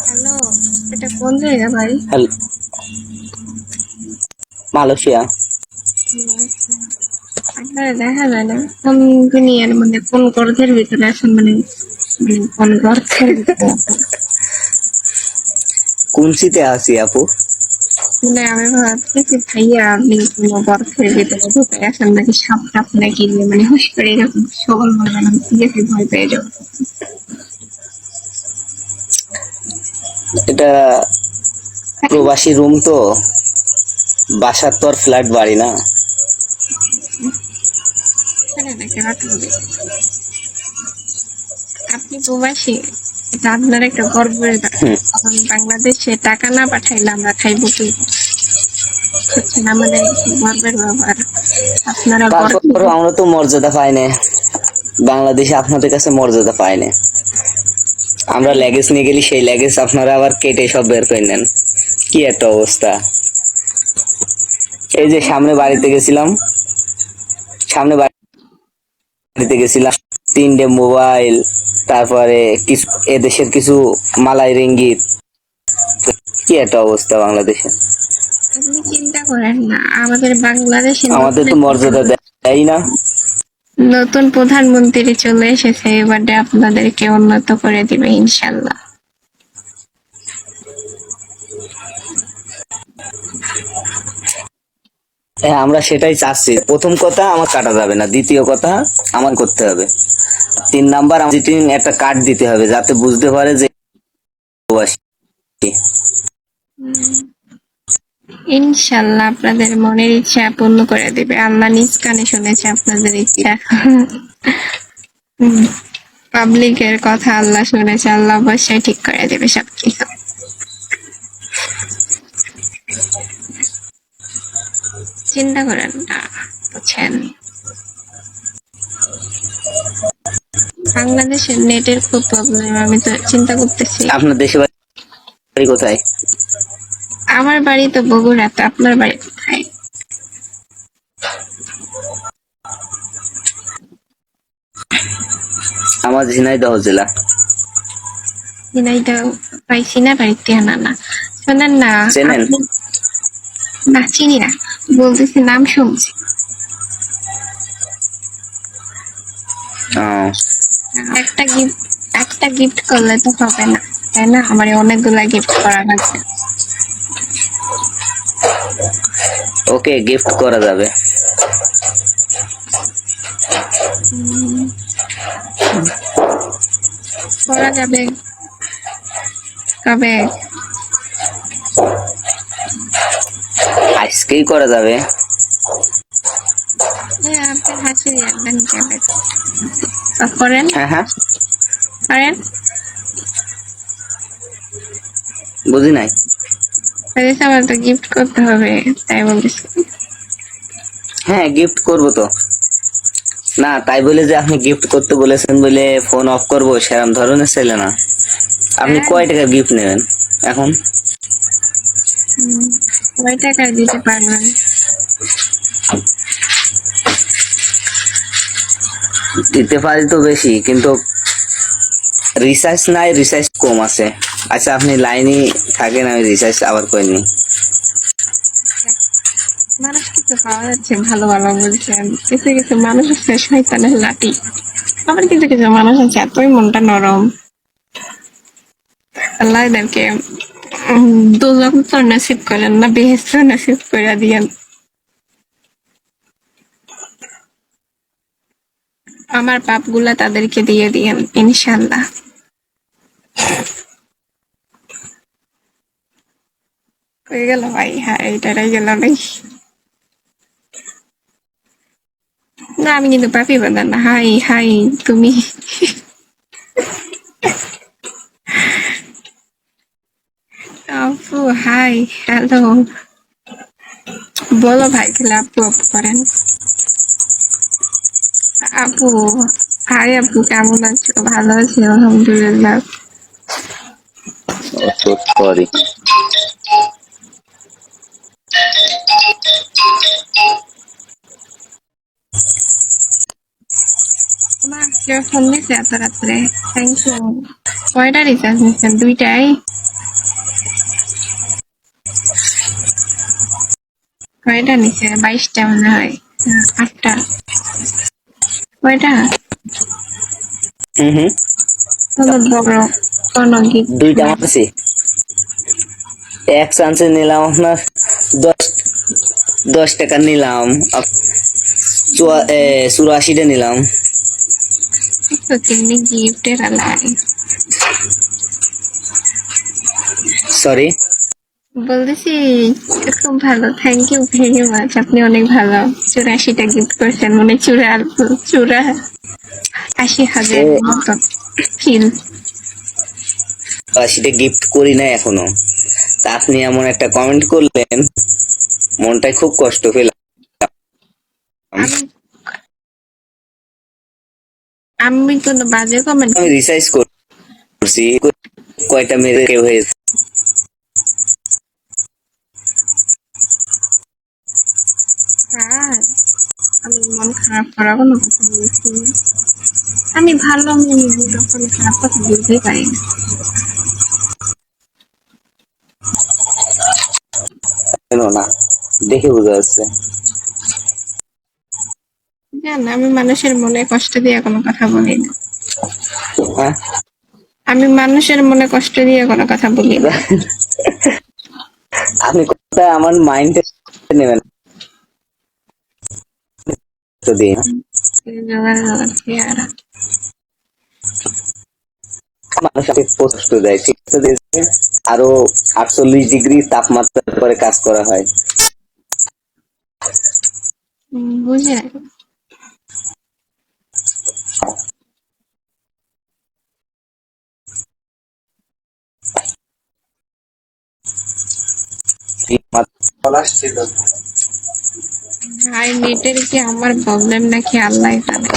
Hello, এটা কোন জায়গা ভাই? Hello, Malaysia. আপনারা দেখা যায় না কোন দুনিয়ার মানে কোন গর্তের ভিতরে আছেন, মানে কোন গর্তের ভিতরে আছেন। কুঞ্চিতে আছি আপু। মানে আমি ভাবতেছি ভাইয়া আপনি কোনো গর্তের ভিতরে ঢুকে আছেন নাকি সাপ টাপ নাকি, মানে হুশ করে এরকম সবল বলবেন আমি সিরিয়াসলি ভয় পেয়ে যাবো। এটা প্রবাসী রুম তো, বাসার তো আর ফ্ল্যাট বাড়ি না। শোনেন একটা কথা বলি, আপনি প্রবাসী, এটা আপনার একটা গর্বের ব্যাপার। হুম। কারণ বাংলাদেশে টাকা না পাঠাইলে আমরা খাইবো কি? হচ্ছে না, আমাদের গর্বের ব্যাপার। আপনারা গর্বে তারপর আমরা তো মর্যাদা পাই না বাংলাদেশে, আপনাদের কাছে মর্যাদা পাই না। আমরা ল্যাগেজ নিয়ে গেলি, সেই ল্যাগেজ আপনারা আবার কেটে সব বের করে নেন। কি একটা অবস্থা! এই যে সামনে বাড়িতে গেছিলাম, 3টে মোবাইল, তারপরে কিছু এদেশের কিছু মালাই রিঙ্গিত। কি একটা অবস্থা বাংলাদেশে! আপনি চিন্তা করেন না, আমাদের বাংলাদেশে আমাদের তো মর্যাদা দেয় না। নতুন প্রধানমন্ত্রী চলে এসেছে, এবারে আপনাদেরকে উন্নত করে দিবে ইনশাল্লাহ। হ্যাঁ, আমরা সেটাই চাচ্ছি। প্রথম কথা, আমার কাটা যাবে না। দ্বিতীয় কথা, আমার করতে হবে। 3 নাম্বার, আমার একটা কার্ড দিতে হবে, যাতে বুঝতে পারে যে প্রবাসী। ইনশাল্লাহ আপনাদের মনের ইচ্ছা পূর্ণ করে দিবে আল্লাহ, নিজ কানে শুনেছে আপনাদের ইচ্ছা। পাবলিকের কথা আল্লাহ শুনেছে, আল্লাহ অবশ্যই ঠিক করে দেবে সবকিছু। চিন্তা করেন না, বুঝছেন? বাংলাদেশের নেটের খুব প্রবলেম, আমি তো চিন্তা করতেছি। আপনার দেশে বাড়ি কোথায়? আমার বাড়ি তো বগুড়াতে, আপনার বাড়ি কোথায়? আমার ঝিনাইদহ জেলা। ঝিনাইদহ? পাইছি না বাড়িতে আনা না। শোনেন না, চেনেন? আপনি, না চিনি না, বলতেছি নাম শুনছি। একটা গিফট, একটা গিফট করলে তো হবে না, তাই না? আমার অনেকগুলা গিফট করা লাগবে। ওকে, গিফট করা যাবে। করা যাবে কবে? আজকেই করা যাবে। আপনি হাসি একদম যাবে, করেন হ্যাঁ হ্যাঁ, করেন। বুঝি নাই। আমার তো গিফট করতে হবে, তাই বলতেছি। হ্যাঁ, গিফট করব তো। না, তাই বলে যে আপনি গিফট করতে বলেছেন বলে ফোন অফ করবো, সেরকম ধরনের ছেলে না। আপনি কয় টাকা গিফট নেবেন এখন? কয় টাকা দিতে পারবেন? দিতে পারি তো বেশি, কিন্তু রিচার্জ নাই, রিচার্জ কম আছে। আচ্ছা, আপনি লাইনই থাকেন, আমি রিচার্জ আবার করিনি। মানুষ কিছু পাওয়া যাচ্ছে ভালো ভালো, বলছেন কিছু কিছু মানুষ আছে শয়তানের লাঠি, আবার কিছু কিছু মানুষ আছে এতই মনটা নরম, আল্লাহ এদেরকে দোজখ তো নসিব করেন না, বেহেশত নসিব করে দিয়েন। আমার পাপ গুলা তাদেরকে দিয়ে দিয়েন ইনশাল্লাহ। হয়ে গেল ভাই, হ্যাঁ এইটাই গেল নাই। না আমি কিন্তু পাপি বানান না। হাই হাই তুমি, আপু হাই হ্যালো, বলো ভাই, তাহলে আপু আপু করেন। আপু হাই, আপু কেমন আছো? ভালো আছি আলহামদুলিল্লাহ। সরি। তোমার ফোন দিছে এত রাত্রে? Thank you. কয়টা রিচার্জ নিচ্ছেন? 2টাই? কয়টা নিছে? 22টা মনে হয়। 8টা। কয়টা? হুম হুম, কোনো বড় কোনো গিফট দুইটা নাই। মারছি। এক চান্সে নিলাম আপনার 10 10 টাকা নিলাম, 84টা নিলাম। তো কেমনি গিফটের আলাই। সরি, বলতেছি খুব ভালো, থ্যাংক ইউ ভেরি মাচ, আপনি অনেক ভালো। 84টা গিফট করছেন, মানে চূড়া 80,000 মতো ফিল। 80টা গিফট করি না এখনো, তা আপনি এমন একটা কমেন্ট করলেন, মনটায় খুব কষ্ট পেলাম। আমি আমি কোনো বাজে কমেন্ট আমি রিসার্চ করছি, কয়টা মেরে কেউ হয়েছে। স্যার, আমি মন খারাপ করা কোনো কথা বলছি না। আমি ভালো মেয়ে, আমি তখন খারাপ কথা বলতেই পারি না। কেন না, দেখে বোঝা যাচ্ছে। জান, আমি মানুষের মনে কষ্ট দিয়ে কোনো কথা বলি না। হ্যাঁ, আমি মানুষের মনে কষ্ট দিয়ে কোনো কথা বলি না। আপনি কোথায় আমার মাইন্ডে নেবেন তো দিন। জোগাড় চেহারা। মানুষ আমাকে কষ্ট দেয়, ঠিক আছে, আরো 48 ডিগ্রি তাপমাত্রার পরে কাজ করা হয়। বুঝে ভাই, নেটের কি আমার প্রবলেম নাকি আল্লাহ জানে।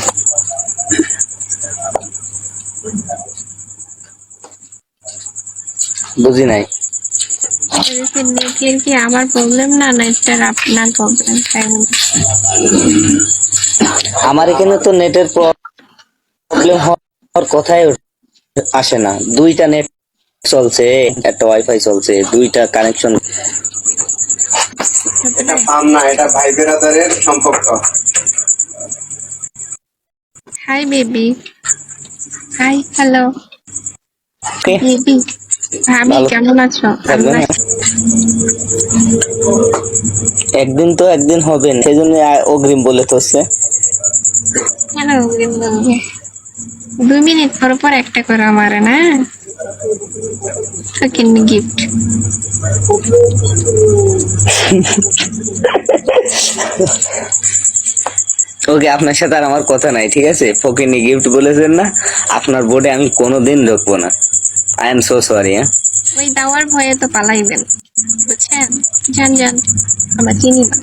বুঝি নাই। নেটের কি আমার প্রবলেম না, নেটটার আপনার প্রবলেম, তাই না? আমার এখানে তো নেটের প্রবলেম হওয়ার কথাই আসে না। দুইটা নেট চলছে, একটা ওয়াইফাই চলছে, দুইটা কানেকশন। এটা ফার্ম না, এটা ভাই বেরাদারের সম্পর্ক। Hi baby, hi hello baby, ভাবি ভালো কেমন আছো? থাকবেন। আল্লাহ একদিন তো একদিন হবেন, সেই জন্য অগ্রিম বলে তো হচ্ছে। কেন অগ্রিম বলবে? 2 মিনিট পর পর একটা করে আমার না সেকেন্ড গিফট। ওকে, আপনার সাথে আর আমার কথা নাই, ঠিক আছে। ফকিনি গিফট বলেছেন না, আপনার বোর্ডে আমি কোনোদিন ঢুকবো না। I am so sorry. হ্যাঁ, ওই দাওয়ার ভয়ে তো পালাইবেন, বুঝছেন? যান যান, আমরা চিনি না।